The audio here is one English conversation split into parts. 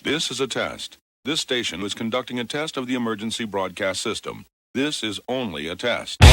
This is a test. This station is conducting a test of the emergency broadcast system. This is only a test. James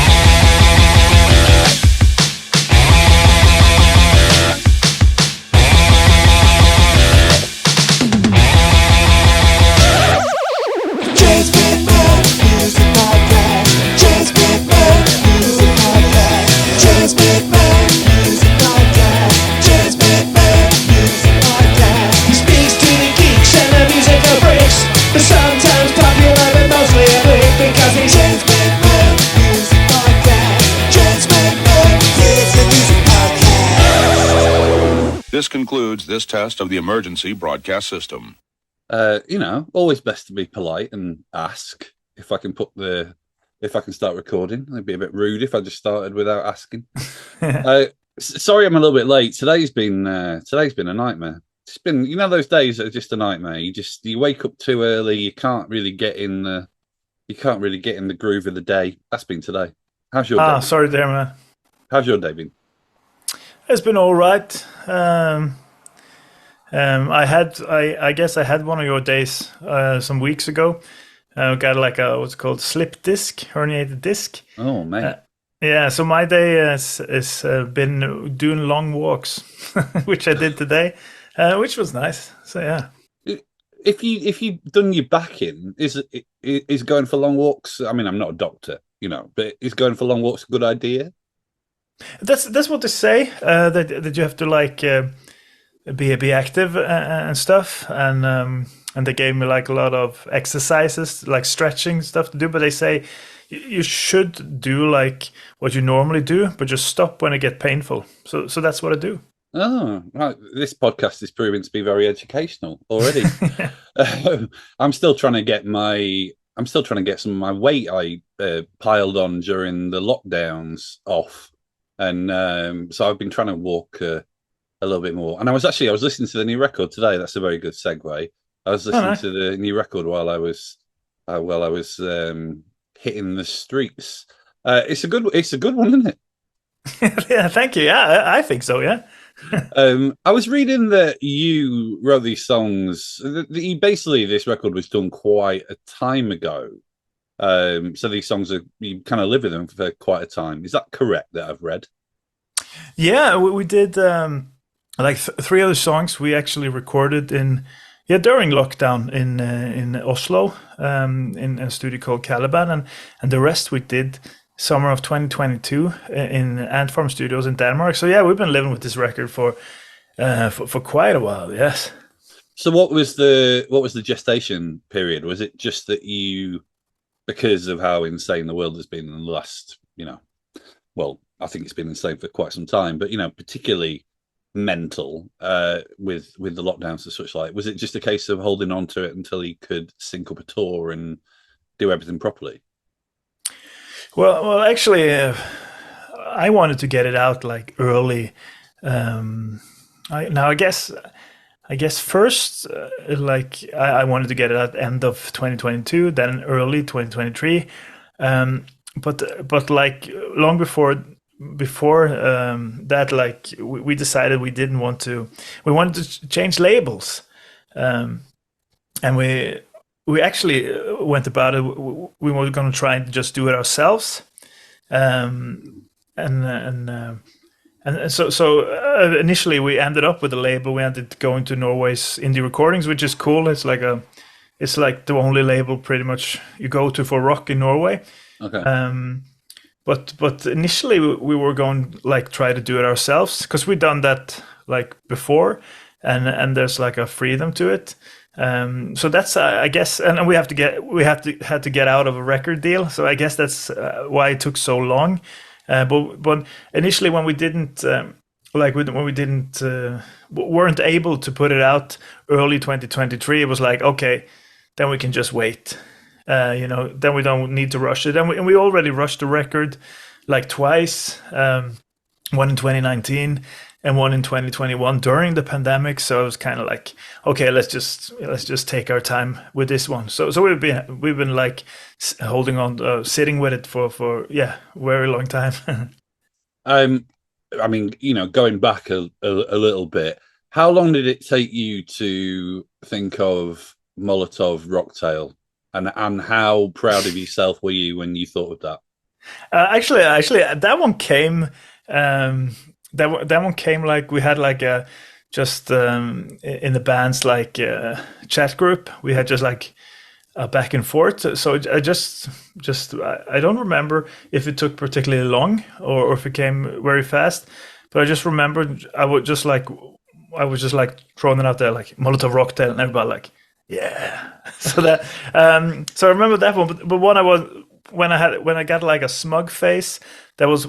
McMahon Music Podcast. James McMahon Music Podcast. James McMahon Music Podcast. James McMahon Music Podcast. He speaks to the geeks and the musical freaks, but sometimes popular but mostly a freak because he's James McMahon Music Podcast. James McMahon Music Podcast. This concludes this test of the emergency broadcast system. Always best to be polite and ask if I can start recording. It'd be a bit rude if I just started without asking. Sorry, I'm a little bit late. Today's been a nightmare. It's been, those days that are just a nightmare. You wake up too early. You can't really get in the groove of the day. That's been today. How's your day? Sorry there, man. How's your day been? It's been all right. I guess I had one of your days some weeks ago. Got like a what's called slip disc, herniated disc. Oh man. Yeah, so my day has been doing long walks, which I did today, which was nice. So yeah. If you've done your back in, is going for long walks? I mean, I'm not a doctor, but is going for long walks a good idea? That's what they say. That you have to like. Be active and stuff, and they gave me like a lot of exercises, like stretching stuff to do. But they say you should do like what you normally do, but just stop when it gets painful. So that's what I do. Oh, right. This podcast is proving to be very educational already. I'm still trying to get some of my weight I piled on during the lockdowns off, and so I've been trying to walk. A little bit more, and I was listening to the new record today. That's a very good segue. I was listening to the new record while I was hitting the streets. It's a good one, isn't it? Yeah, thank you. Yeah, I think so. Yeah. I was reading that you wrote these songs. Basically, this record was done quite a time ago. So these songs you kind of live with them for quite a time. Is that correct? That I've read. Yeah, we did. Like three other songs we actually recorded during lockdown in Oslo, in a studio called Caliban, and the rest we did summer of 2022 in Ant Farm Studios in Denmark. So yeah, we've been living with this record for quite a while. Yes. So what was the gestation period? Was it just that you, because of how insane the world has been in the last, well, I think it's been insane for quite some time, but particularly mental with the lockdowns and such like, was it just a case of holding on to it until he could sync up a tour and do everything properly? Well actually I wanted to get it out like early. I guess first I wanted to get it at end of 2022, then early 2023, but like long before that, like we decided we wanted to change labels, and we actually went about it. We were going to try and just do it ourselves, and so initially we ended up with a label. We ended up going to Norway's Indie Recordings, which is cool. It's like the only label pretty much you go to for rock in Norway. Okay. But initially we were going like try to do it ourselves because we'd done that like before, and there's like a freedom to it. So that's I guess, and we had to get out of a record deal. So I guess that's why it took so long. But initially when we didn't weren't able to put it out early 2023, it was like, okay, then we can just wait. Then we don't need to rush it. And we already rushed the record like twice, one in 2019 and one in 2021 during the pandemic. So it was kind of like, okay, let's just take our time with this one. So we've been like holding on, sitting with it for very long time. I mean, going back a little bit, how long did it take you to think of Molotov Rocktail, and how proud of yourself were you when you thought of that? Actually, that one came. That one came like we had like a just in the band's like chat group. We had just like back and forth. So I just I don't remember if it took particularly long or if it came very fast. But I just remembered I was just like throwing it out there like Molotov Rocktail, and everybody like yeah. So that so I remember that one. But when I got like a smug face, that was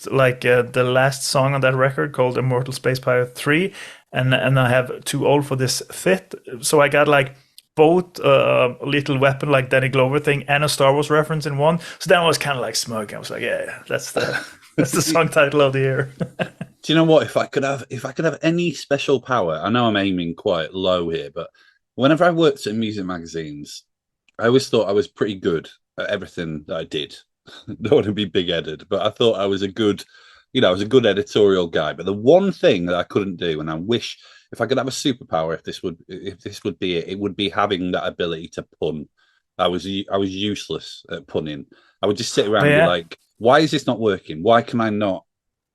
like the last song on that record called Immortal Space Pirate 3, and I have Too Old for This Fit. So I got like both Little Weapon like Danny Glover thing and a Star Wars reference in one. So that was kind of like smug. I was like, yeah, that's the song title of the year. Do you know what? If I could have any special power, I know I'm aiming quite low here, but whenever I worked in music magazines, I always thought I was pretty good at everything that I did. Don't want to be big-headed, but I thought I was a good editorial guy. But the one thing that I couldn't do, and I wish if I could have a superpower, if this would be it, it would be having that ability to pun. I was useless at punning. I would just sit around and be like, why is this not working? Why can I not?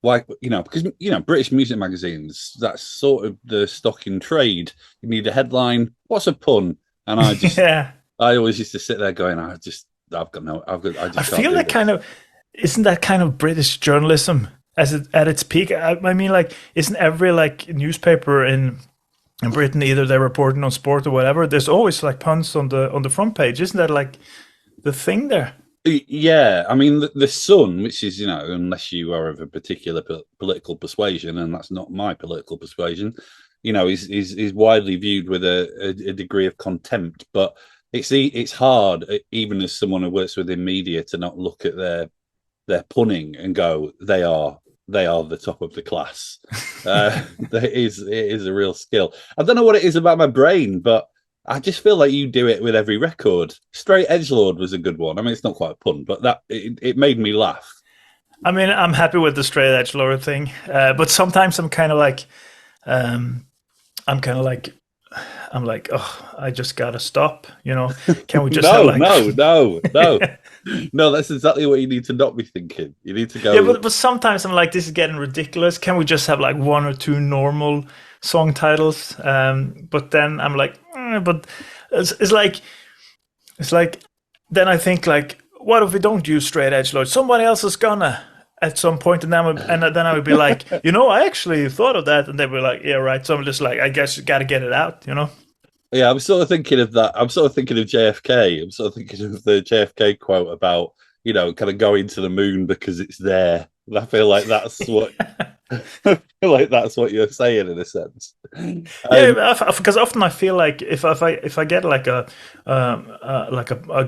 Why, because British music magazines, that's sort of the stock in trade. You need a headline. What's a pun? And I just I always used to sit there going, I just feel that kind of isn't that kind of British journalism at its peak. I mean, like, isn't every like newspaper in Britain, either they're reporting on sport or whatever, there's always like puns on the front page? Isn't that like the thing there? Yeah, I mean the Sun, which is unless you are of a particular political persuasion, and that's not my political persuasion, is widely viewed with a degree of contempt. But it's hard, even as someone who works within media, to not look at their punning and go, they are the top of the class. It is a real skill. I don't know what it is about my brain, but I just feel like you do it with every record. Straight Edgelord was a good one. I mean, it's not quite a pun, but it made me laugh. I mean, I'm happy with the Straight Edgelord thing, but sometimes I'm kind of like, I'm like, oh, I just gotta stop. Can we just no, that's exactly what you need to not be thinking. You need to go. Yeah, but sometimes I'm like, this is getting ridiculous. Can we just have like one or two normal song titles? But then I'm like, but it's like then I think like, what if we don't use Straight Edgelord? Somebody else is gonna at some point, and then I would be like, I actually thought of that, and they were like, yeah, right. So I'm just like, I guess you got to get it out, Yeah, I'm sort of thinking of that. I'm sort of thinking of JFK. I'm sort of thinking of the JFK quote about, kind of going to the moon because it's there. And I feel like that's what you're saying in a sense. Because often I feel like if I get like a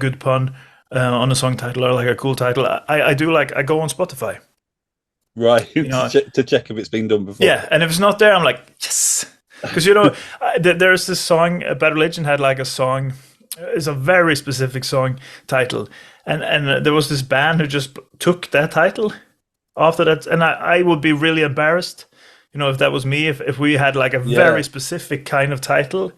good pun on a song title or like a cool title, I go on Spotify. Right, to check if it's been done before. Yeah, and if it's not there, I'm like, yes. Because there's this song, Bad Religion had like a song, it's a very specific song title, and there was this band who just took that title after that, and I would be really embarrassed, if that was me, if we had like a very specific kind of title.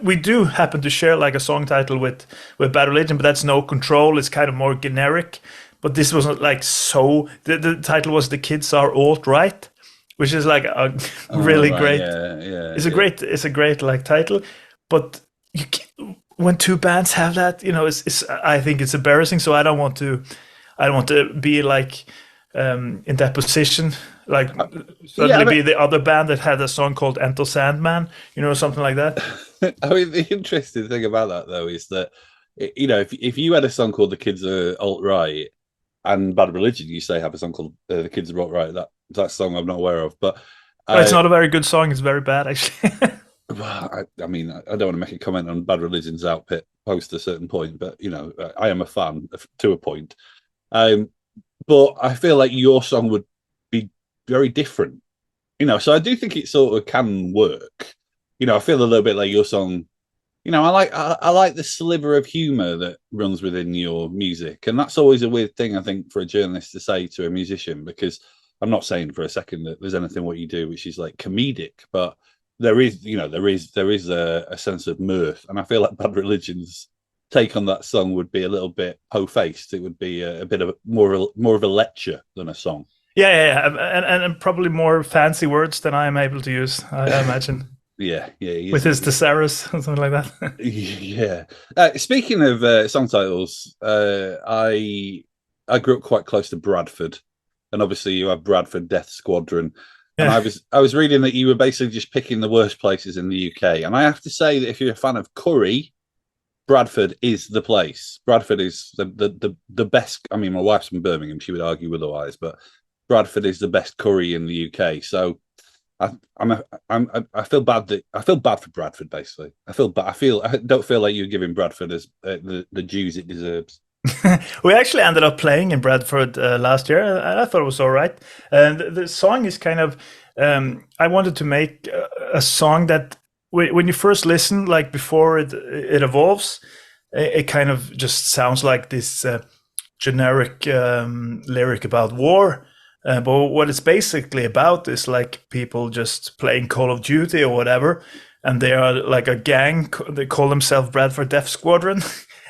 We do happen to share like a song title with Bad Religion, but that's No Control. It's kind of more generic. But this wasn't like so. The title was The Kids Are Alt-Right, which is like a really great. Yeah, it's a great like title, but when two bands have that, I think it's embarrassing. So I don't want to be like in that position. Like suddenly be the other band that had a song called Enter Sandman, something like that. I mean, the interesting thing about that though is that if you had a song called The Kids Are Alt-Right and Bad Religion, you say have a song called The Kids Are Alt-Right. That song I'm not aware of, but it's not a very good song. It's very bad, actually. Well, I mean, I don't want to make a comment on Bad Religion's output post a certain point, but I am a fan to a point. But I feel like your song would be very different, So I do think it sort of can work. I feel a little bit like your song. I like the sliver of humor that runs within your music, and that's always a weird thing I think for a journalist to say to a musician, because I'm not saying for a second that there's anything what you do which is like comedic, but there is, there is a sense of mirth, and I feel like Bad Religion's take on that song would be a little bit po-faced. It would be a bit of more of a lecture than a song. Yeah. And probably more fancy words than I am able to use, I imagine. Yeah. With his thesaurus or something like that. Yeah. Speaking of song titles, I grew up quite close to Bradford, and obviously you have Bradford Death Squadron. And I was reading that you were basically just picking the worst places in the UK. And I have to say that if you're a fan of curry, Bradford is the place. Bradford is the best. I mean, my wife's from Birmingham; she would argue otherwise, but Bradford is the best curry in the UK. So I feel bad for Bradford. Basically, I don't feel like you're giving Bradford as the dues it deserves. We actually ended up playing in Bradford last year, and I thought it was all right. And the song is kind of. I wanted to make a song that when you first listen, like before it evolves, it kind of just sounds like this generic lyric about war. But what it's basically about is like people just playing Call of Duty or whatever, and they are like a gang. They call themselves Bradford Death Squadron.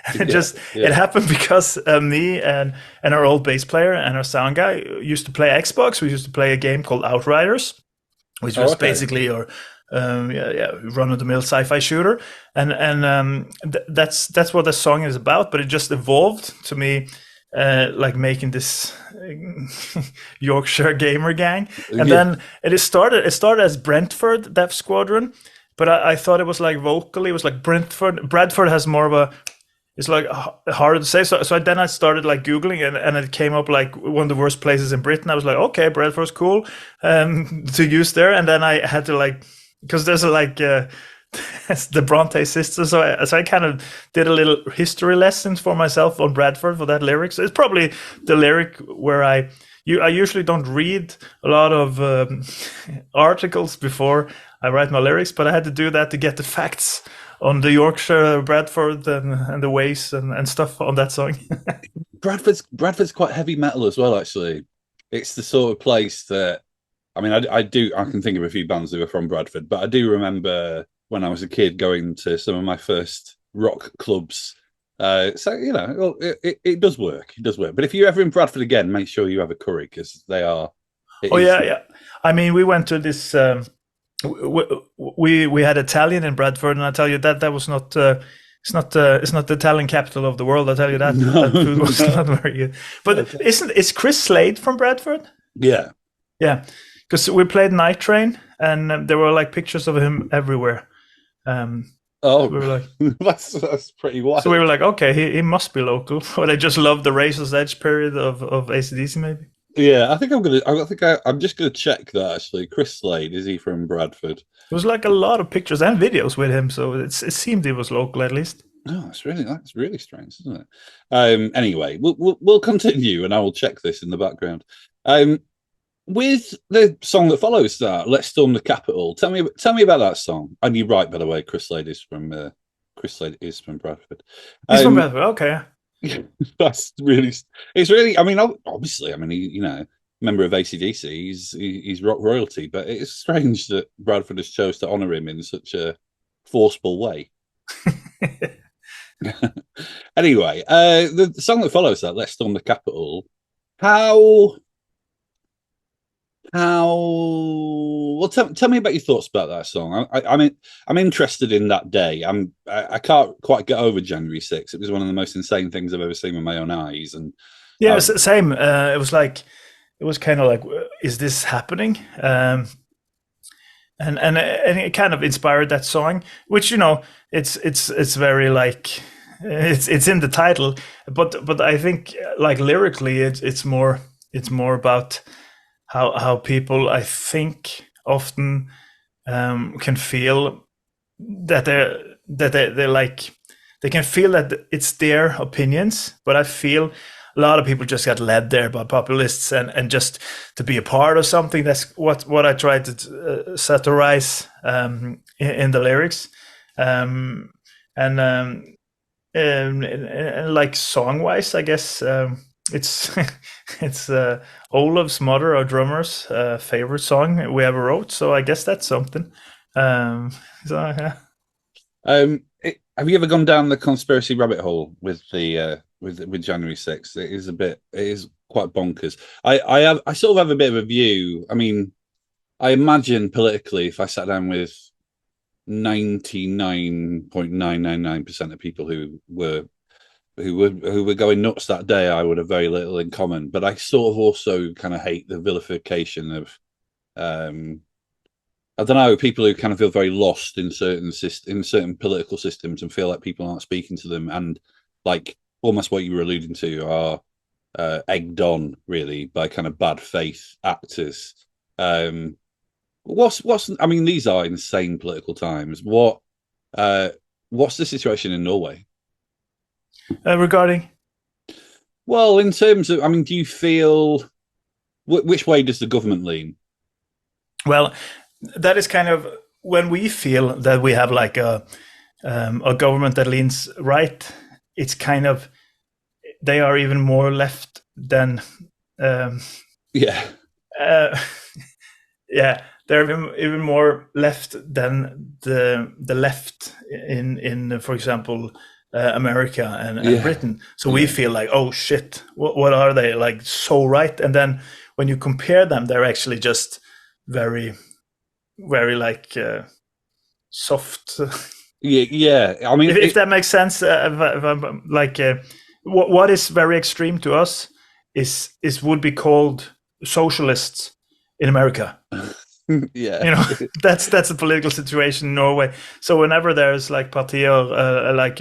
And it happened because me and our old bass player and our sound guy used to play Xbox. We used to play a game called Outriders, which was basically your run-of-the-mill sci-fi shooter, and that's what the song is about. But it just evolved to me, like making this Yorkshire gamer gang, and then it started as Brentford Death Squadron, but I thought it was like vocally, it was like Bradford has more of a. It's like harder to say. So then I started like Googling and it came up like one of the worst places in Britain. I was like, okay, Bradford's cool to use there. And then I had to like, because there's like the Bronte sisters. So I kind of did a little history lessons for myself on Bradford for that lyric. So it's probably the lyric where I usually don't read a lot of articles before I write my lyrics, but I had to do that to get the facts on the Yorkshire, Bradford, and the ways and stuff on that song. Bradford's quite heavy metal as well. Actually, it's the sort of place that I mean, I can think of a few bands that were from Bradford, but I do remember when I was a kid going to some of my first rock clubs. So it does work. It does work. But if you're ever in Bradford again, make sure you have a curry because they are. Yeah. I mean, we went to this. We had Italian in Bradford, and I tell you that was not. It's not the Italian capital of the world. I tell you that. No, that food was not very good. But is Chris Slade from Bradford? Yeah. Because we played Night Train, and there were like pictures of him everywhere. We were like, that's pretty wild. So we were like, okay, he must be local, or they just loved the Razor's Edge period of AC/DC, maybe. Yeah, I'm just gonna check that actually. Chris Slade, is he from Bradford? There was like a lot of pictures and videos with him, so it seemed he was local at least. Oh, that's really strange, isn't it? Anyway, we'll continue, and I will check this in the background. With the song that follows that, "Let's Storm the Capitol." Tell me about that song. And you're right, by the way. Chris Slade is from Bradford. He's from Bradford. Okay. It's really. I mean, obviously, I mean, he, member of AC/DC. He's rock royalty, but it's strange that Bradford has chose to honour him in such a forceful way. Anyway, the song that follows that, "Let's Storm the Capitol." Well, tell me about your thoughts about that song. I'm interested in that day. I can't quite get over January 6th. It was one of the most insane things I've ever seen with my own eyes. And same. It was kind of like, is this happening? And it kind of inspired that song, which it's very like it's in the title, but I think like lyrically it's more about how people, I think, often can feel that they're like, they can feel that it's their opinions, but I feel a lot of people just got led there by populists and just to be a part of something. That's what I tried to satirize in the lyrics, and like song wise, I guess. It's Olaf's mother, our drummer's favorite song we ever wrote, so I guess that's something. So yeah. Have you ever gone down the conspiracy rabbit hole with the with January 6th? It is quite bonkers. I sort of have a bit of a view. I mean, I imagine politically, if I sat down with 99.999% of people who were going nuts that day, I would have very little in common. But I sort of also kind of hate the vilification of I don't know, people who kind of feel very lost in certain political systems and feel like people aren't speaking to them, and like almost what you were alluding to are egged on really by kind of bad faith actors. What's I mean, these are insane political times. What's the situation in Norway Regarding? Well, in terms of, I mean, do you feel which way does the government lean? Well, that is kind of when we feel that we have like a government that leans right. It's kind of they are even more left than yeah. Yeah, they're even more left than the left in for example America and Britain. So we feel like, oh shit, what are they like so right? And then when you compare them, they're actually just very like soft. Yeah. I mean, if that makes sense. If I'm, like what is very extreme to us is would be called socialists in America. Yeah, you know, that's the political situation in Norway. So whenever there's like partier like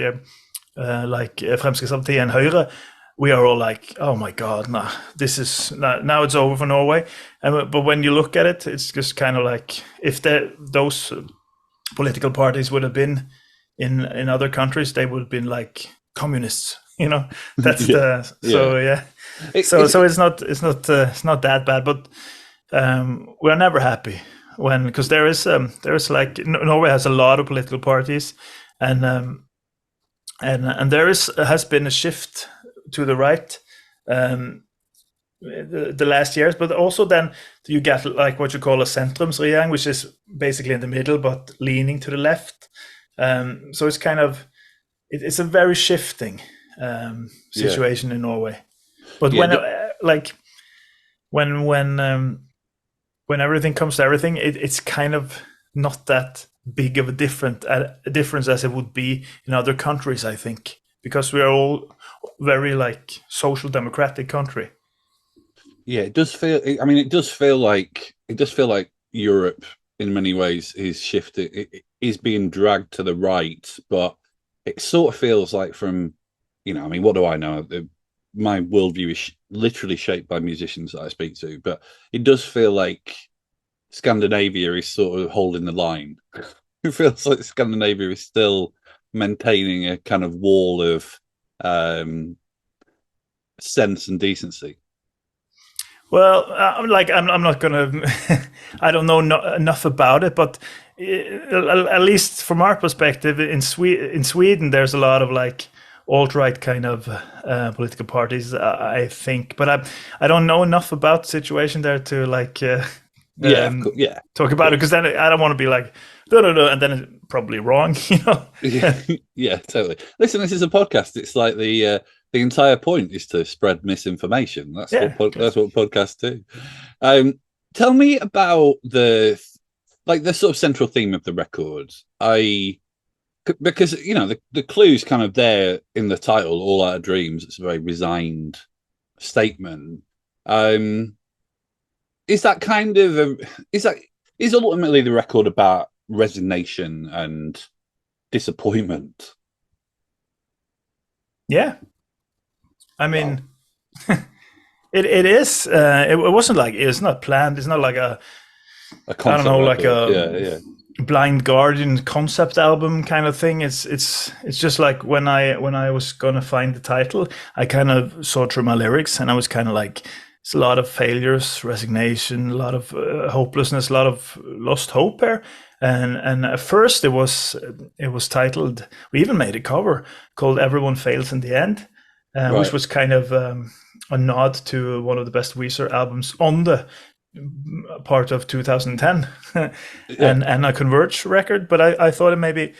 Fremskrittspartiet and Høyre, we are all like, oh my god, nah, this is now it's over for Norway. But when you look at it, it's just kind of like if those political parties would have been in other countries, they would have been like communists. You know, that's so it's not that bad, but we're never happy because there is like Norway has a lot of political parties, and there has been a shift to the right the last years, but also then you get like what you call a sentrumsregjering, which is basically in the middle but leaning to the left. So it's kind of it's a very shifting situation in Norway. But when everything comes to everything, it's kind of not that big of a difference as it would be in other countries, I think, because we are all very like social democratic country. Yeah, it does feel. I mean, it does feel like Europe in many ways is shifting. It is being dragged to the right, but it sort of feels like from, I mean, what do I know? My worldview is literally shaped by musicians that I speak to, but it does feel like Scandinavia is sort of holding the line. It feels like Scandinavia is still maintaining a kind of wall of sense and decency. Well, I'm not gonna. I don't know enough about it, but at least from our perspective, in Sweden, there's a lot of like alt-right kind of political parties, I think, but I don't know enough about the situation there to like talk about it, because then I don't want to be like no, and then it's probably wrong, you know. Yeah, totally. Listen, this is a podcast. It's like the entire point is to spread misinformation. That's what podcasts do. Tell me about the sort of central theme of the record. Because the clue's kind of there in the title, "All Our Dreams." It's a very resigned statement. Is that kind of is ultimately the record about resignation and disappointment? Yeah, I mean, it is. It wasn't like it's not planned. It's not like a I don't know, like a Blind Guardian concept album kind of thing. It's just like when I was gonna find the title, I kind of saw through my lyrics, and I was kind of like, it's a lot of failures, resignation, a lot of hopelessness, a lot of lost hope here. And at first it was titled. We even made a cover called "Everyone Fails in the End," which was kind of a nod to one of the best Weezer albums on the part of 2010 and a Converge record, but I thought maybe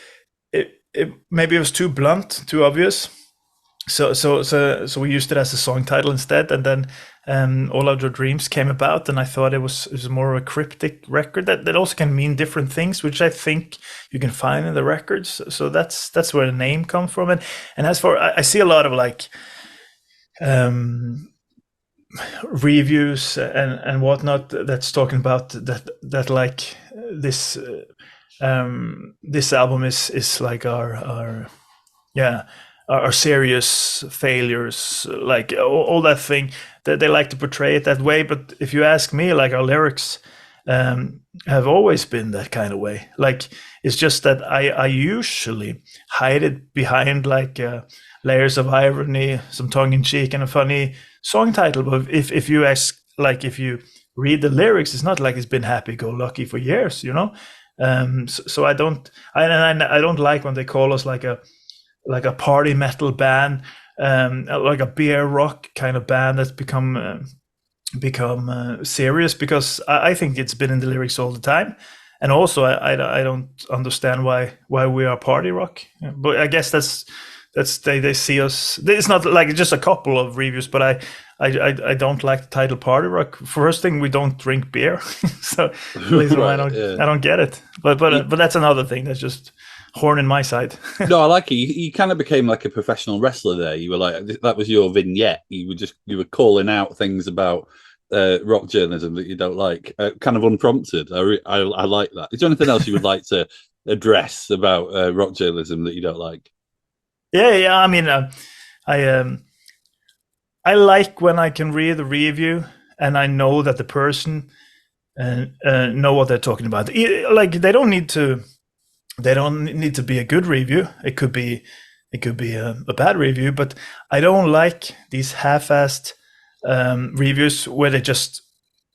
it was too blunt, too obvious. So we used it as a song title instead, and then All of Your Dreams came about, and I thought it was more of a cryptic record that also can mean different things, which I think you can find in the records. So that's where the name comes from. And as for I see a lot of like reviews and whatnot that's talking about that like this this album is like our serious failures, like all that thing that they like to portray it that way. But if you ask me, like our lyrics have always been that kind of way. Like it's just that I usually hide it behind like layers of irony, some tongue in cheek, and a funny song title. But if you ask, like if you read the lyrics, it's not like it's been happy go lucky for years, you know. So I don't like when they call us like a party metal band, like a beer rock kind of band that's become serious, because I think it's been in the lyrics all the time. And also I don't understand why we are party rock. But I guess that's they see us. It's not like just a couple of reviews, but I don't like the title party rock. First thing, we don't drink beer, so right, I don't get it. But that's another thing that's just horn in my side. No, I like it. You kind of became like a professional wrestler there. You were like, that was your vignette. You were calling out things about rock journalism that you don't like, kind of unprompted. I like that. Is there anything else you would like to address about rock journalism that you don't like? Yeah. I mean, I like when I can read the review and I know that the person know what they're talking about. Like they don't need to be a good review. It could be a bad review, but I don't like these half-assed reviews where they just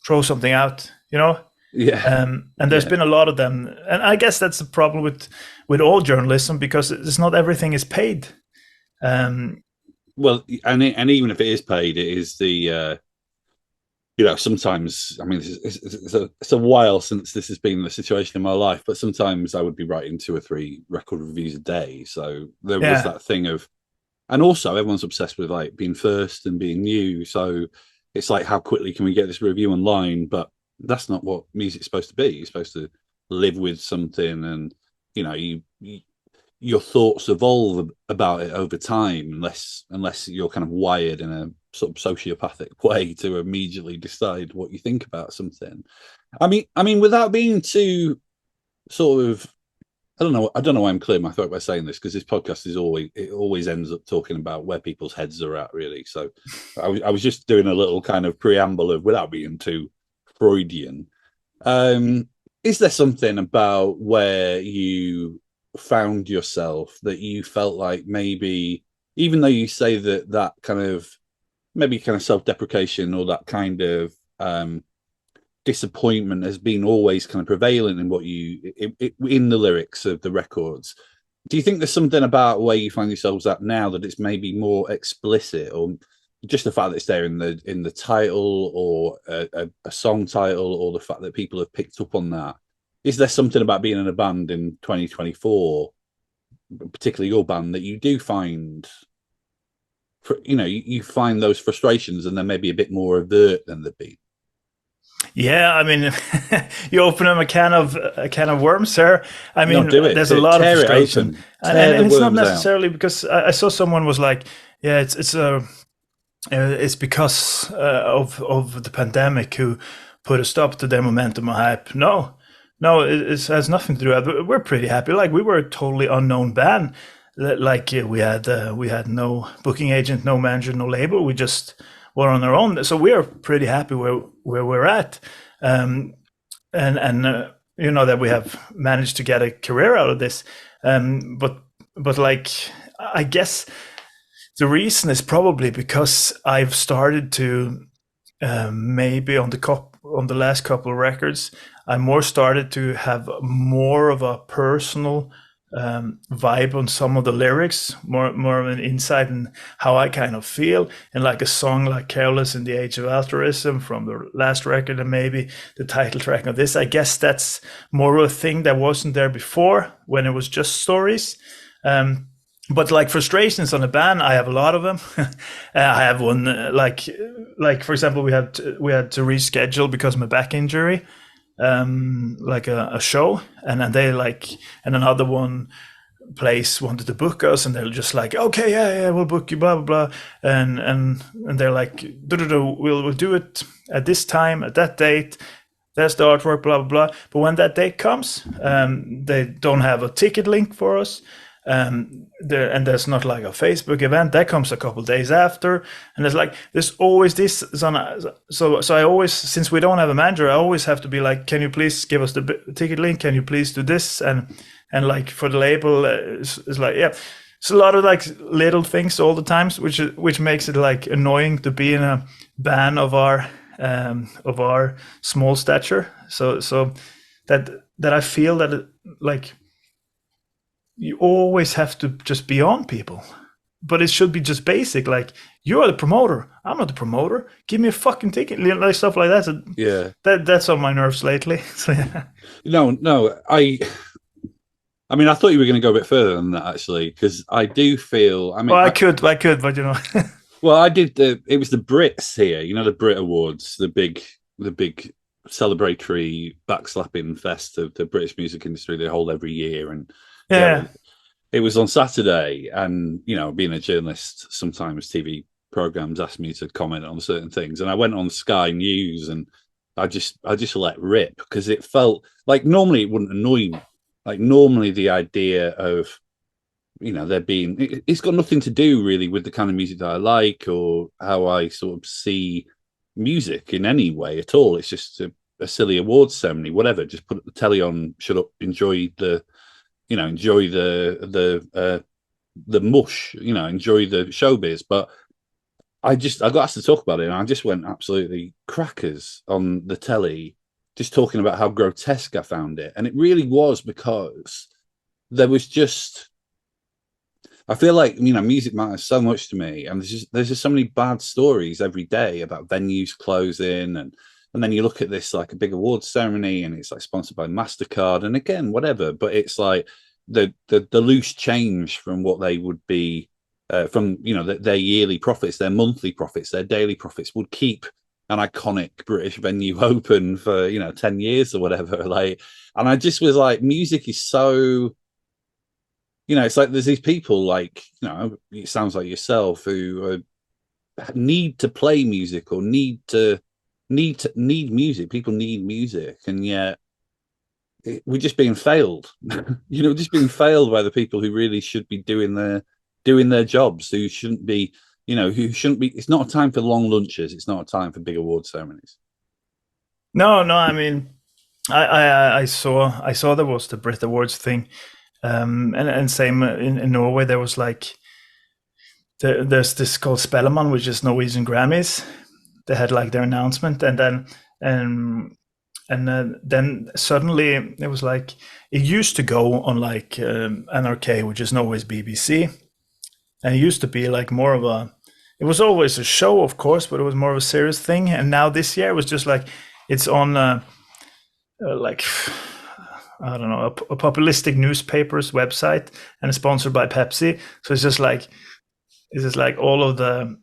throw something out, you know. Yeah. And there's been a lot of them, and I guess that's the problem with all journalism, because it's not everything is paid. Well, and even if it is paid, it is the sometimes, I mean, it's a while since this has been the situation in my life, but sometimes I would be writing 2 or 3 record reviews a day. So there was that thing of, and also everyone's obsessed with like being first and being new. So it's like, how quickly can we get this review online? But that's not what music's supposed to be. You're supposed to live with something, and your thoughts evolve about it over time, unless you're kind of wired in a sort of sociopathic way to immediately decide what you think about something. I mean, without being too sort of, I don't know why I'm clearing my throat by saying this, because this podcast always ends up talking about where people's heads are at, really. So I was just doing a little kind of preamble of, without being too Freudian. Is there something about where you found yourself that you felt like maybe, even though you say that kind of maybe kind of self-deprecation or that kind of disappointment has been always kind of prevalent in what in the lyrics of the records, do you think there's something about where you find yourselves at now that it's maybe more explicit, or just the fact that it's there in the title, or a song title, or the fact that people have picked up on that? Is there something about being in a band in 2024, particularly your band, that you do find, you find those frustrations and they're maybe a bit more overt than they'd be? Yeah, I mean, you open up a can of worms here. I mean, there's a lot of frustration, and it's not necessarily because I saw someone was like, yeah, it's because of the pandemic who put a stop to their momentum or hype. No, it has nothing to do with it. We're pretty happy. Like, we were a totally unknown band. Like, we had no booking agent, no manager, no label. We just were on our own. So we are pretty happy where we're at. And that we have managed to get a career out of this. But like, I guess the reason is probably because I've started to maybe on the last couple of records, I more started to have more of a personal vibe on some of the lyrics, more of an insight in how I kind of feel. And like a song like Careless in the Age of Altruism from the last record, and maybe the title track of this, I guess that's more of a thing that wasn't there before when it was just stories. But like frustrations on a band, I have a lot of them. I have one like for example, we had to reschedule because of my back injury, like a show, and then and another one place wanted to book us, and they're just like, okay, yeah, we'll book you, blah blah blah, and they're like, we'll do it at this time, at that date. There's the artwork, blah blah blah. But when that date comes, they don't have a ticket link for us. And there's not like a Facebook event that comes a couple days after, and there's always this. So I always, since we don't have a manager, I always have to be like, can you please give us the ticket link? Can you please do this? And like for the label, it's like, yeah, it's a lot of like little things all the times, which makes it like annoying to be in a band of our small stature. So that I feel that like. You always have to just be on people, but it should be just basic. Like, you're the promoter, I'm not the promoter. Give me a fucking ticket, like stuff like that. So yeah, that's on my nerves lately. So yeah. No, I mean, I thought you were going to go a bit further than that, actually, because I do feel. I mean, well, I could, but you know. Well, I did it was the Brits here, you know, the Brit Awards, the big celebratory backslapping fest of the British music industry they hold every year, and. Yeah, it was on Saturday, and you know, being a journalist, sometimes TV programs ask me to comment on certain things, and I went on Sky News, and I just let rip, because it felt like normally it wouldn't annoy me. Like normally the idea of, you know, there being, it's got nothing to do really with the kind of music that I like or how I sort of see music in any way at all. It's just a silly awards ceremony, whatever. Just put the telly on, shut up, enjoy the mush, you know, enjoy the showbiz. But I got asked to talk about it, and I just went absolutely crackers on the telly, just talking about how grotesque I found it. And it really was, because there was just, I feel like, you know, music matters so much to me, and there's just so many bad stories every day about venues closing, and then you look at this like a big awards ceremony, and it's like sponsored by MasterCard, and again, whatever. But it's like the loose change from what they would be, from, you know, their yearly profits, their monthly profits, their daily profits would keep an iconic British venue open for, you know, 10 years or whatever. Like, and I just was like, music is so, you know, it's like there's these people like, you know, it sounds like yourself, who need to play music or need music. People need music, and yet we're just being failed. You know, just being failed by the people who really should be doing their jobs, who shouldn't be, you know, who shouldn't be. It's not a time for long lunches. It's not a time for big award ceremonies. No, I mean, I saw there was the Brit Awards thing, and same in Norway. There was like there's this called Spellemann, which is Norwegian Grammys. They had like their announcement, and then suddenly it was like, it used to go on like NRK, which is Norway's BBC, and it used to be like more of a, it was always a show, of course, but it was more of a serious thing. And now this year it was just like, it's on like, I don't know, a populistic newspaper's website, and it's sponsored by Pepsi. So it's just like all of the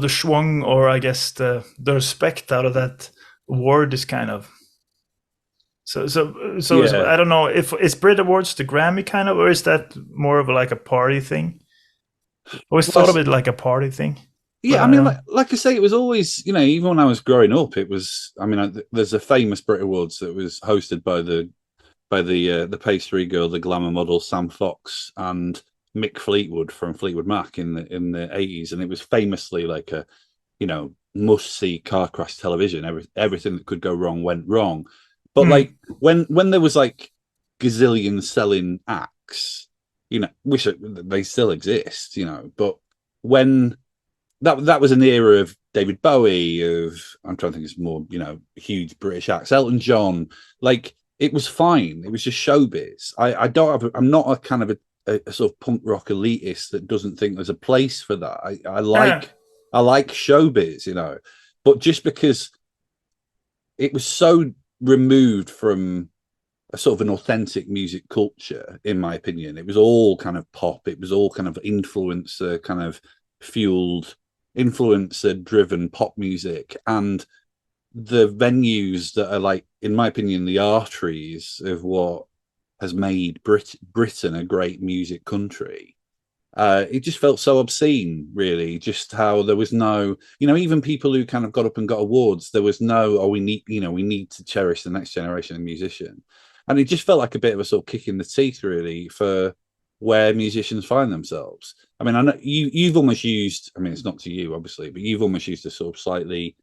schwung, or I guess the respect out of that award is kind of so yeah. I don't know if it's Brit Awards the Grammy kind of, or is that more of like a party thing? I always thought of it like a party thing. Yeah, I mean, like I say, it was always, you know, even when I was growing up, it was, I mean, there's a famous Brit Awards that was hosted by the pastry girl, the glamour model Sam Fox, and Mick Fleetwood from Fleetwood Mac in the 80s, and it was famously like a, you know, must-see car crash television. Everything that could go wrong went wrong. But like when there was like gazillion selling acts, you know, which they still exist, you know, but when that was an era of David Bowie, of, I'm trying to think of more, you know, huge British acts, Elton John, like it was fine. It was just showbiz. I'm not a kind of a sort of punk rock elitist that doesn't think there's a place for that. I like showbiz, you know, but just because it was so removed from a sort of an authentic music culture, in my opinion, it was all kind of pop. It was all kind of influencer, kind of fueled, influencer driven pop music, and the venues that are like, in my opinion, the arteries of what has made Britain a great music country. It just felt so obscene, really, just how there was no, you know, even people who kind of got up and got awards, there was no, oh, we need to cherish the next generation of musician. And it just felt like a bit of a sort of kick in the teeth, really, for where musicians find themselves. I mean, I know you've almost used, I mean, it's not to you, obviously, but you've almost used a sort of slightly,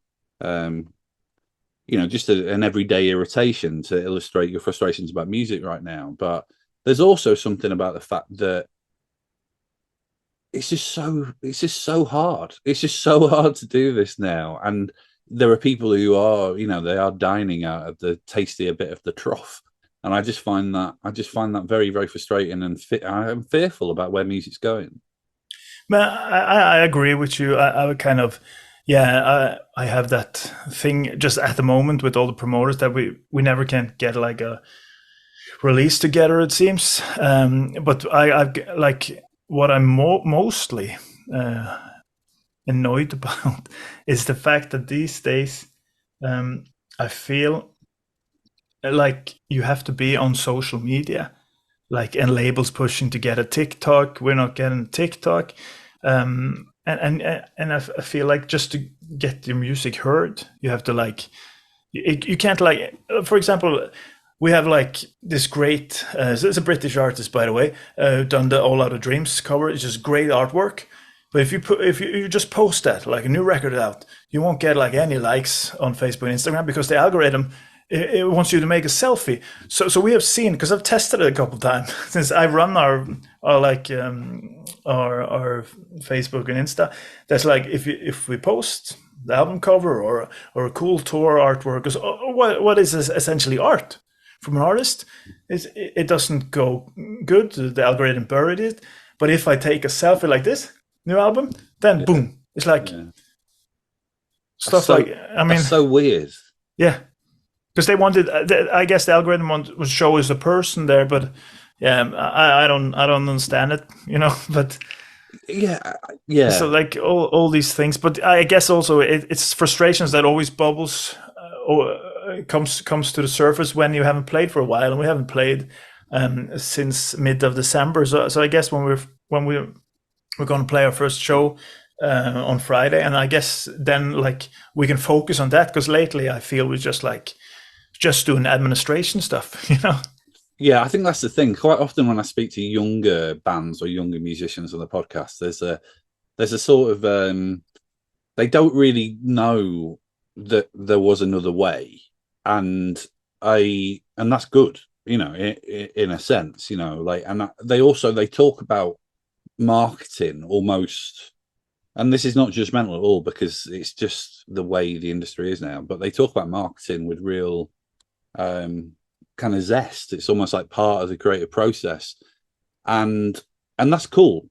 just an everyday irritation to illustrate your frustrations about music right now. But there's also something about the fact that it's just so hard. It's just so hard to do this now. And there are people who are, they are dining out of the tastier bit of the trough. And I just find that very, very frustrating, and I'm fearful about where music's going. But I agree with you. I would kind of, I have that thing just at the moment with all the promoters that we never can get like a release together, it seems. But I like what I'm mostly annoyed about is the fact that these days I feel like you have to be on social media, like, and labels pushing to get a TikTok. We're not getting a TikTok. And I feel like just to get your music heard, you have to like, you can't like, for example, we have like this great, it's a British artist, by the way, done the All Out of Dreams cover. It's just great artwork. But if you just post that, like a new record out, you won't get like any likes on Facebook and Instagram because the algorithm, it wants you to make a selfie. So we have seen, because I've tested it a couple of times since I run our Facebook and Insta. That's like if we post the album cover or a cool tour artwork, because what is this essentially art from an artist? It doesn't go good. The algorithm buried it. But if I take a selfie like this, new album, then boom, it's like stuff like, I mean, that's so weird. Yeah. Because they wanted, I guess the algorithm would show us a person there, but I don't understand it, But yeah. So like all these things, but I guess also it's frustrations that always bubbles or comes to the surface when you haven't played for a while, and we haven't played since mid of December. So I guess when we're going to play our first show on Friday, and I guess then like we can focus on that, because lately I feel we're just doing administration stuff, Yeah, I think that's the thing. Quite often when I speak to younger bands or younger musicians on the podcast, there's a sort of they don't really know that there was another way, and that's good, in a sense, like, and they talk about marketing almost, and this is not judgmental at all because it's just the way the industry is now, but they talk about marketing with real kind of zest. It's almost like part of the creative process, and that's cool.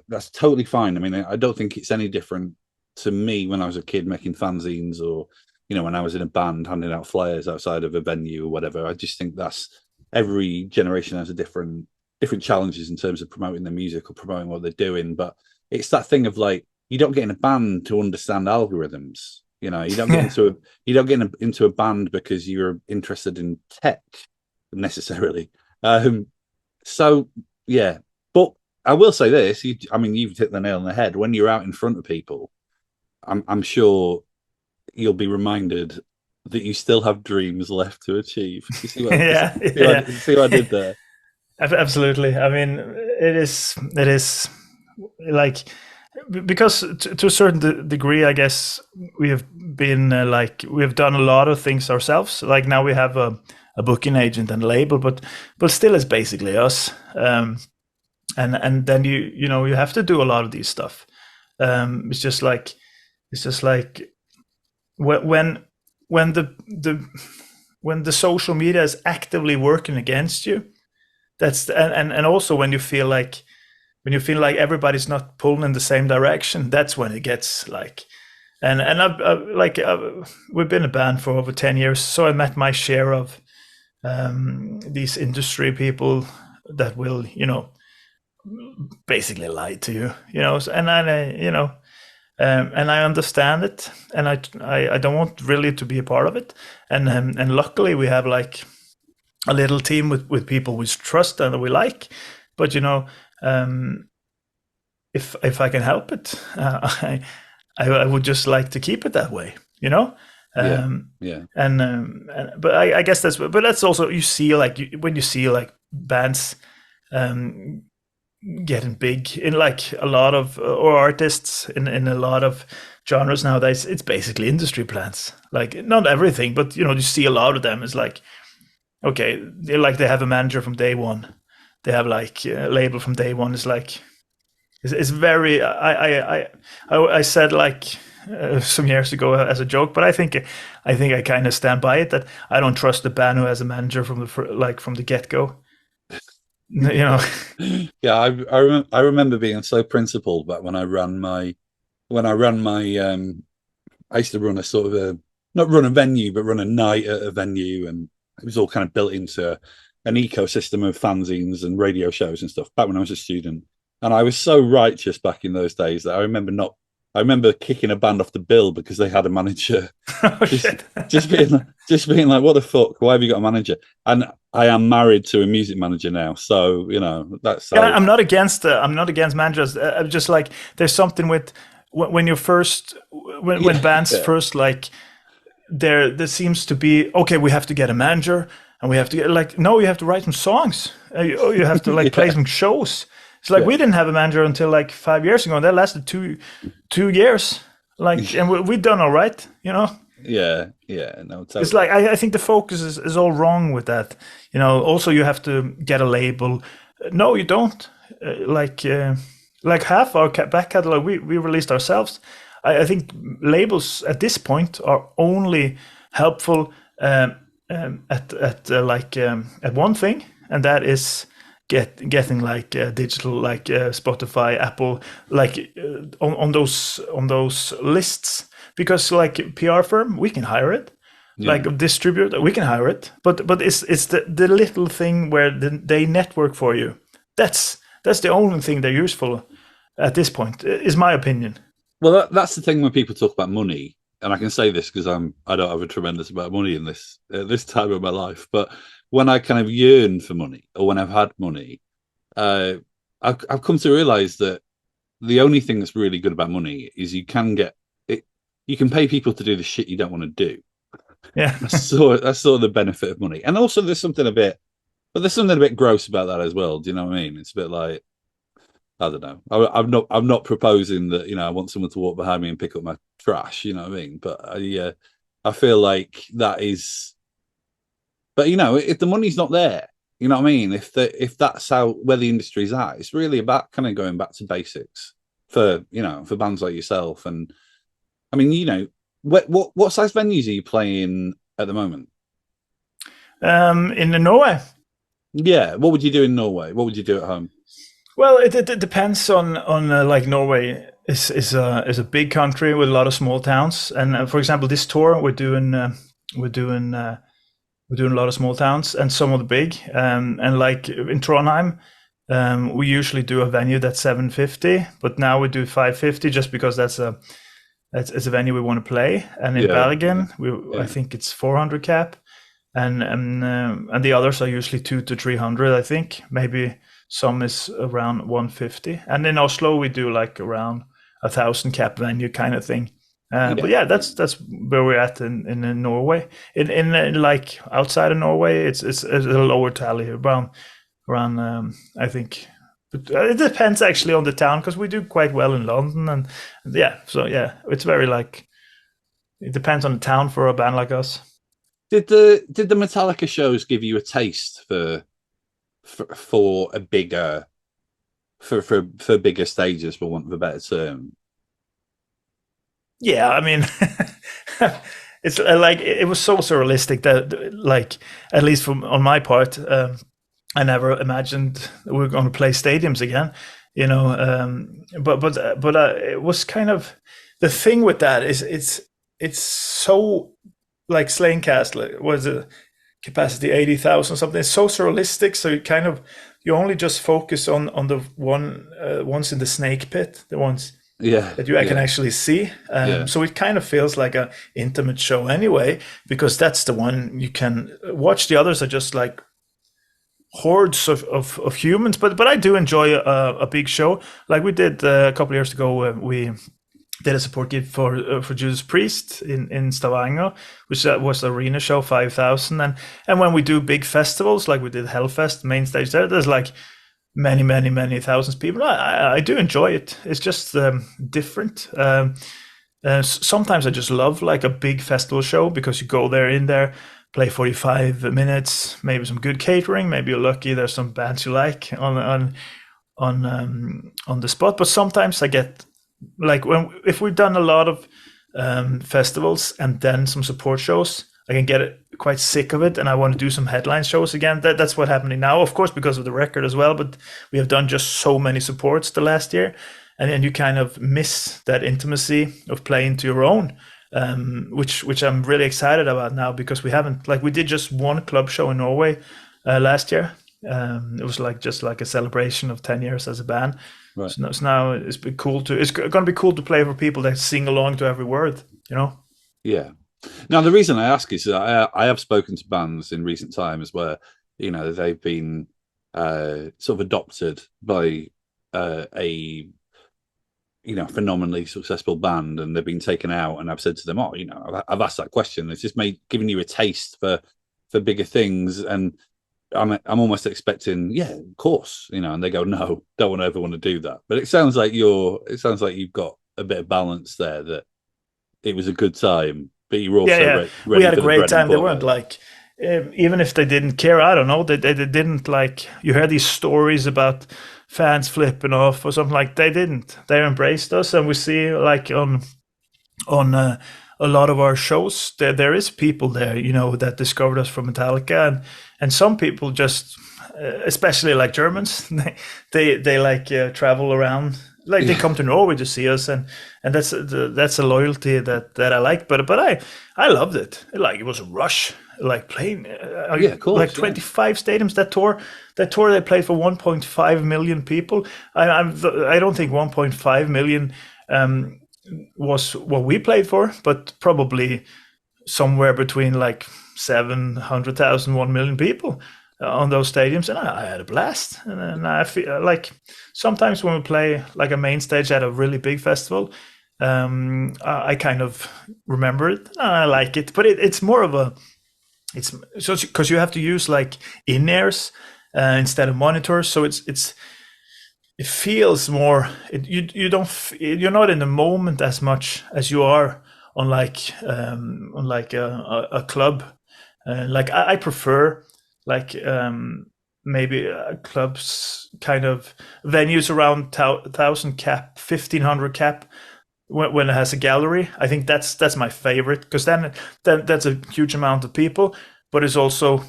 That's totally fine. I mean, I don't think it's any different to me when I was a kid making fanzines, or when I was in a band handing out flyers outside of a venue or whatever. I just think that's, every generation has a different challenges in terms of promoting their music or promoting what they're doing. But it's that thing of like, you don't get in a band to understand algorithms. You don't get into a band because you're interested in tech necessarily. So yeah, but I will say this: you've hit the nail on the head. When you're out in front of people, I'm sure you'll be reminded that you still have dreams left to achieve. You see what, see what I did there? Absolutely. I mean, it is like, because to a certain degree, I guess we have been we have done a lot of things ourselves. Like now we have a booking agent and label, but still it's basically us. And then you have to do a lot of these stuff. It's just like when when the social media is actively working against you, and also when you feel like everybody's not pulling in the same direction, that's when it gets like. And we've been a band for over 10 years, so I met my share of these industry people that will, basically lie to you, and and I understand it, and I don't want really to be a part of it, and luckily we have like a little team with people we trust and we like, but if I can help it, I would just like to keep it that way, But I guess that's also, you see, like when you see like bands getting big in like a lot of or artists in a lot of genres nowadays, it's basically industry plants. Like not everything, but you see a lot of them. It's like, okay, they have a manager from day one, they have like a label from day one. It's like it's very. I said like some years ago as a joke, but I think I kind of stand by it, that I don't trust the band who has a manager from the get go. Yeah, I remember being so principled that when I ran my I used to run a sort of not run a venue, but run a night at a venue, and it was all kind of built into an ecosystem of fanzines and radio shows and stuff back when I was a student. And I was so righteous back in those days that I remember kicking a band off the bill because they had a manager. just being like, what the fuck? Why have you got a manager? And I am married to a music manager now, so that's. Yeah, I'm not against managers. I'm just like, there's something with when bands first, like there seems to be, okay, we have to get a manager and we have to get like, no, you have to write some songs. You have to like play some shows. It's like we didn't have a manager until like 5 years ago, and that lasted two years. Like, and we done all right, Yeah, no, totally. It's like I think the focus is all wrong with that. Also you have to get a label. No, you don't. Like half our back catalog we released ourselves. I think labels at this point are only helpful at one thing, and that is getting like digital, like Spotify, Apple, like on those lists, because like PR firm, we can hire it, like a distributor, we can hire it, but it's the little thing where they network for you. That's the only thing they're useful at this point, is my opinion. Well, that's the thing when people talk about money, and I can say this because I don't have a tremendous amount of money in this time of my life, but when I kind of yearn for money, or when I've had money, I've come to realize that the only thing that's really good about money is you can pay people to do the shit you don't want to do. Yeah, that's sort of the benefit of money. And also there's something a bit gross about that as well. Do you know what I mean? It's a bit like, I don't know. I'm not proposing that I want someone to walk behind me and pick up my trash. You know what I mean? But I feel like that is. But if the money's not there, you know what I mean. If that's where the industry's at, it's really about kind of going back to basics for bands like yourself. And I mean, what size venues are you playing at the moment? In Norway. Yeah, what would you do in Norway? What would you do at home? Well, it depends on like Norway is a big country with a lot of small towns, and for example, this tour we're doing a lot of small towns and some of the big, and like in Trondheim, we usually do a venue that's 750, but now we do 550 just because that's a venue we want to play. And in Bergen, I think it's 400 cap, and the others are usually 200 to 300. I think maybe some is around 150. And in Oslo, we do like around 1,000 cap venue kind of thing. But yeah, that's where we're at in Norway. In like outside of Norway, it's a lower tally, around I think. But it depends actually on the town, because we do quite well in London, and it's very like, it depends on the town for a band like us. Did the Metallica shows give you a taste for a bigger for bigger stages, for want of a better term? Yeah, I mean, it's like it was so surrealistic that, like, at least from on my part, I never imagined we were going to play stadiums again, you know. But it was kind of the thing with that is it's so like Slane Castle was a capacity 80,000 something. It's so surrealistic, so you only just focus on the ones in the snake pit, the ones that you can actually see. So it kind of feels like a intimate show anyway, because that's the one you can watch. The others are just like hordes of humans. But I do enjoy a big show. Like we did a couple of years ago. We did a support gig for Judas Priest in Stavanger, which was the arena show, 5,000. And when we do big festivals, like we did Hellfest, main stage there's like many thousands of people. I do enjoy it. It's just different. Sometimes I just love like a big festival show, because you go there, play 45 minutes, maybe some good catering, maybe you're lucky there's some bands you like on the spot. But sometimes I get like if we've done a lot of festivals and then some support shows, I can get quite sick of it, and I want to do some headline shows again. That's what's happening now, of course, because of the record as well. But we have done just so many supports the last year, and then you kind of miss that intimacy of playing to your own, which I'm really excited about now, because we haven't, like, we did just one club show in Norway last year. It was just like a celebration of 10 years as a band. Right. So now it's going to be cool to play for people that sing along to every word, you know? Yeah. Now, the reason I ask is that I have spoken to bands in recent times where, you know, they've been sort of adopted by a, you know, phenomenally successful band, and they've been taken out, and I've said to them, oh, you know, I've asked that question. It's just giving you a taste for bigger things, and I'm almost expecting, yeah, of course, you know, and they go, no, don't ever want to do that. But it sounds like you've got a bit of balance there, that it was a good time, but you were also ready. We had a great time. They weren't like, even if they didn't care, I don't know, they didn't like, you hear these stories about fans flipping off or something, like they didn't. They embraced us, and we see like on a lot of our shows, there is people there, you know, that discovered us from Metallica, and some people just, especially like Germans, they like travel around, like they come to Norway to see us, and that's a loyalty that I like. But I loved it. Like, it was a rush, like playing, of course, like 25 stadiums. That tour they played for 1.5 million people. I don't think 1.5 million was what we played for, but probably somewhere between like 700,000, 1 million people on those stadiums, and I had a blast. And I feel like sometimes when we play like a main stage at a really big festival, I kind of remember it. I like it, but it's more of it's because you have to use like in-ears instead of monitors, so it feels more. You're not in the moment as much as you are on like a club. Like I prefer like maybe clubs, kind of venues around 1,000 cap, 1,500 cap, when it has a gallery. I think that's my favorite, because then that's a huge amount of people, but it's also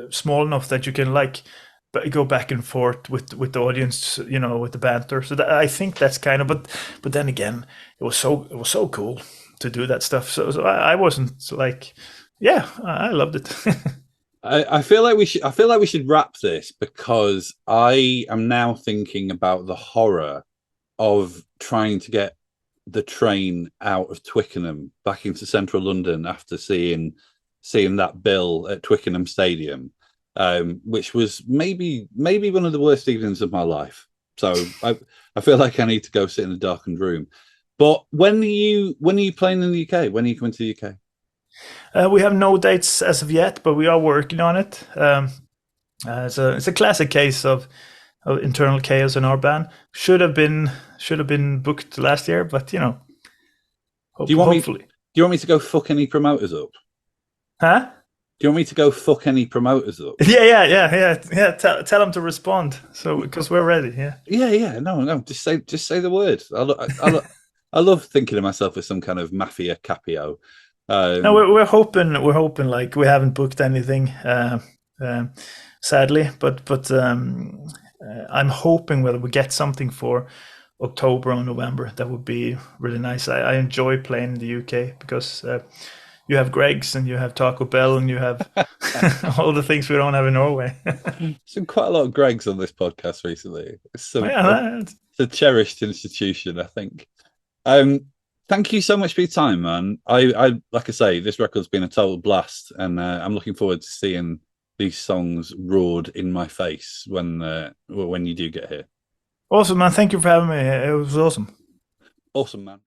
small enough that you can like go back and forth with the audience, you know, with the banter. So I think that's kind of, but then again, it was so cool to do that stuff. So I wasn't like, yeah, I loved it. I feel like we should wrap this, because I am now thinking about the horror of trying to get the train out of Twickenham back into central London after seeing that bill at Twickenham Stadium, which was maybe one of the worst evenings of my life. So I feel like I need to go sit in a darkened room. But when are you playing in the UK? When are you coming to the UK? We have no dates as of yet, but we are working on it. It's a classic case of internal chaos in our band. Should have been booked last year, but you know. Do you want me to go fuck any promoters up? Huh? Do you want me to go fuck any promoters up? Yeah. Tell them to respond. So because we're ready. Yeah. Yeah. No. Just say the word. I love thinking of myself as some kind of mafia capio. No, we're hoping like we haven't booked anything, sadly, but I'm hoping whether we get something for October or November. That would be really nice. I enjoy playing in the UK because you have Greg's and you have Taco Bell and you have all the things we don't have in Norway. There's been quite a lot of Gregs on this podcast recently. It's a cherished institution, I think. Thank you so much for your time, man. I like I say, this record's been a total blast, and I'm looking forward to seeing these songs roared in my face when you do get here. Awesome, man. Thank you for having me. It was awesome. Awesome, man.